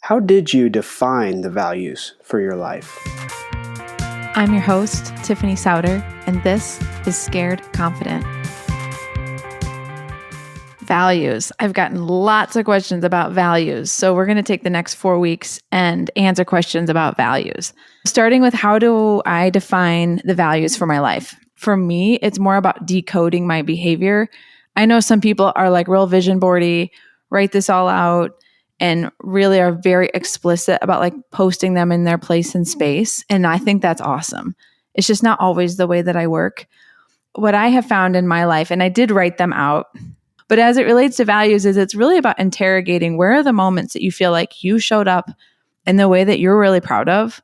How did you define the values for your life? I'm your host, Tiffany Souter, and this is Scared Confident. Values. I've gotten lots of questions about values, so we're going to take the next 4 weeks and answer questions about values. Starting with, how do I define the values for my life? For me, it's more about decoding my behavior. I know some people are like real vision boardy, write this all out, and really are very explicit about like posting them in their place and space. And I think that's awesome. It's just not always the way that I work. What I have found in my life, and I did write them out, but as it relates to values, is it's really about interrogating where are the moments that you feel like you showed up in the way that you're really proud of,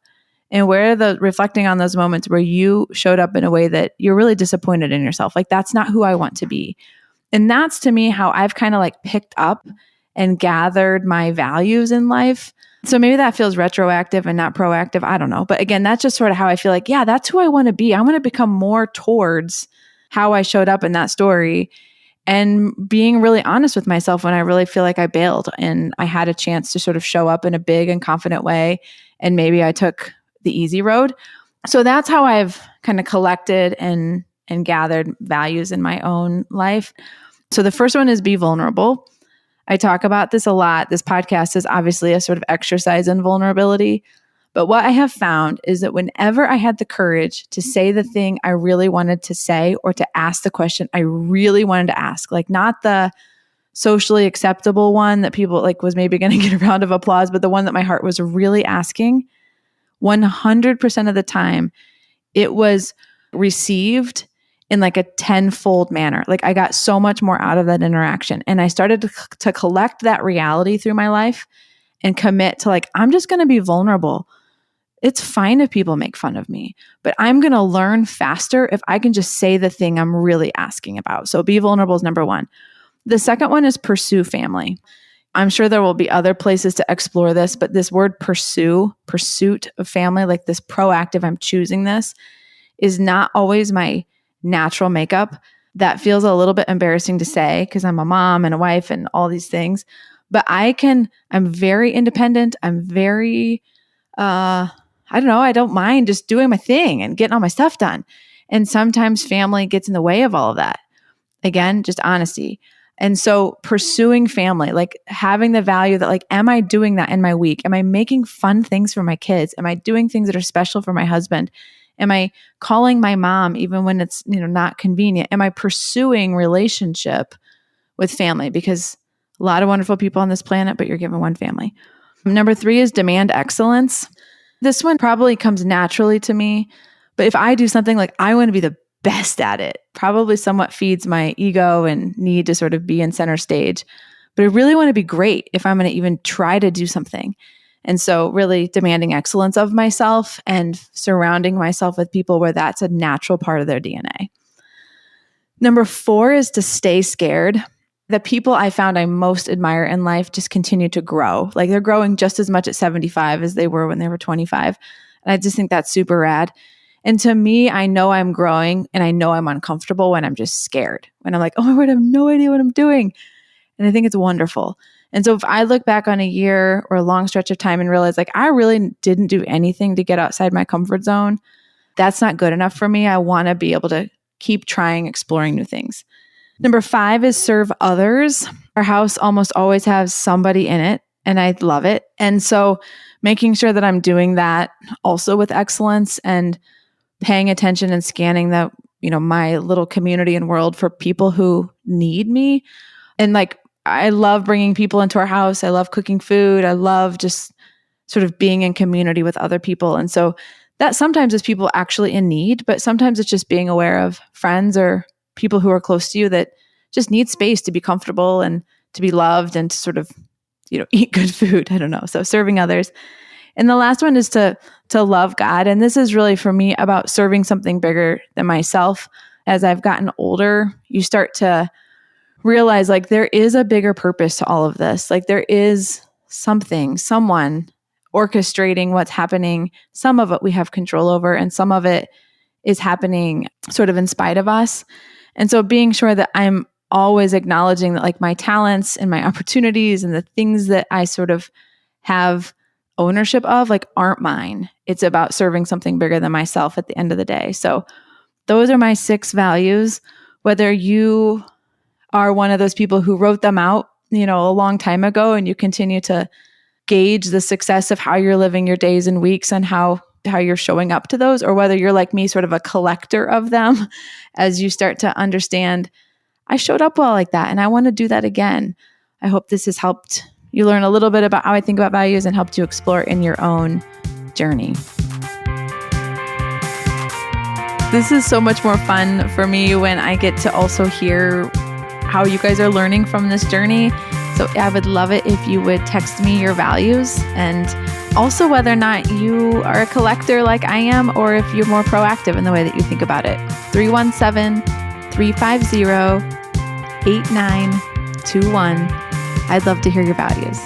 and where are the reflecting on those moments where you showed up in a way that you're really disappointed in yourself. Like, that's not who I want to be. And that's, to me, how I've kind of like picked up and gathered my values in life. So maybe that feels retroactive and not proactive. I don't know. But again, that's just sort of how I feel like, yeah, that's who I want to be. I want to become more towards how I showed up in that story, and being really honest with myself when I really feel like I bailed and I had a chance to sort of show up in a big and confident way. And maybe I took the easy road. So that's how I've kind of collected and gathered values in my own life. So the first one is be vulnerable. I talk about this a lot. This podcast is obviously a sort of exercise in vulnerability. But what I have found is that whenever I had the courage to say the thing I really wanted to say, or to ask the question I really wanted to ask, like not the socially acceptable one that people like was maybe going to get a round of applause, but the one that my heart was really asking, 100% of the time, it was received in like a tenfold manner. Like, I got so much more out of that interaction. And I started to collect that reality through my life and commit to like, I'm just going to be vulnerable. It's fine if people make fun of me, but I'm going to learn faster if I can just say the thing I'm really asking about. So be vulnerable is number one. The second one is pursue family. I'm sure there will be other places to explore this, but this word pursue, pursuit of family, like this proactive, I'm choosing this, is not always my natural makeup. That feels a little bit embarrassing to say because I'm a mom and a wife and all these things, but I'm very independent. I'm very, I don't mind just doing my thing and getting all my stuff done. And sometimes family gets in the way of all of that. Again, just honesty. And so pursuing family, like having the value that like, am I doing that in my week? Am I making fun things for my kids? Am I doing things that are special for my husband? Am I calling my mom even when it's, not convenient? Am I pursuing relationship with family? Because a lot of wonderful people on this planet, but you're given one family. Number 3 is demand excellence. This one probably comes naturally to me, but if I do something like I want to be the best at it, probably somewhat feeds my ego and need to sort of be in center stage. But I really want to be great if I'm going to even try to do something. And so really demanding excellence of myself and surrounding myself with people where that's a natural part of their DNA. Number 4 is to stay scared. The people I found I most admire in life just continue to grow. Like, they're growing just as much at 75 as they were when they were 25. And I just think that's super rad. And to me, I know I'm growing and I know I'm uncomfortable when I'm just scared. When I'm like, oh my word, I have no idea what I'm doing. And I think it's wonderful. And so if I look back on a year or a long stretch of time and realize like I really didn't do anything to get outside my comfort zone, that's not good enough for me. I want to be able to keep trying, exploring new things. Number 5 is serve others. Our house almost always has somebody in it, and I love it. And so making sure that I'm doing that also with excellence and paying attention and scanning the, my little community and world for people who need me. And like, I love bringing people into our house. I love cooking food. I love just sort of being in community with other people. And so that sometimes is people actually in need, but sometimes it's just being aware of friends or people who are close to you that just need space to be comfortable and to be loved and to sort of, eat good food. I don't know. So serving others. And the last one is to love God. And this is really for me about serving something bigger than myself. As I've gotten older, you start to realize like there is a bigger purpose to all of this. Like there is someone orchestrating what's happening. Some of it we have control over, and some of it is happening sort of in spite of us. And so being sure that I'm always acknowledging that like my talents and my opportunities and the things that I sort of have ownership of, like, aren't mine. It's about serving something bigger than myself at the end of the day. So those are my 6 values. Whether you are one of those people who wrote them out, a long time ago, and you continue to gauge the success of how you're living your days and weeks and how you're showing up to those, or whether you're like me, sort of a collector of them as you start to understand, I showed up well like that and I want to do that again. I hope this has helped you learn a little bit about how I think about values and helped you explore in your own journey. This is so much more fun for me when I get to also hear how you guys are learning from this journey. So I would love it if you would text me your values, and also whether or not you are a collector like I am, or if you're more proactive in the way that you think about it. 317-350-8921. I'd love to hear your values.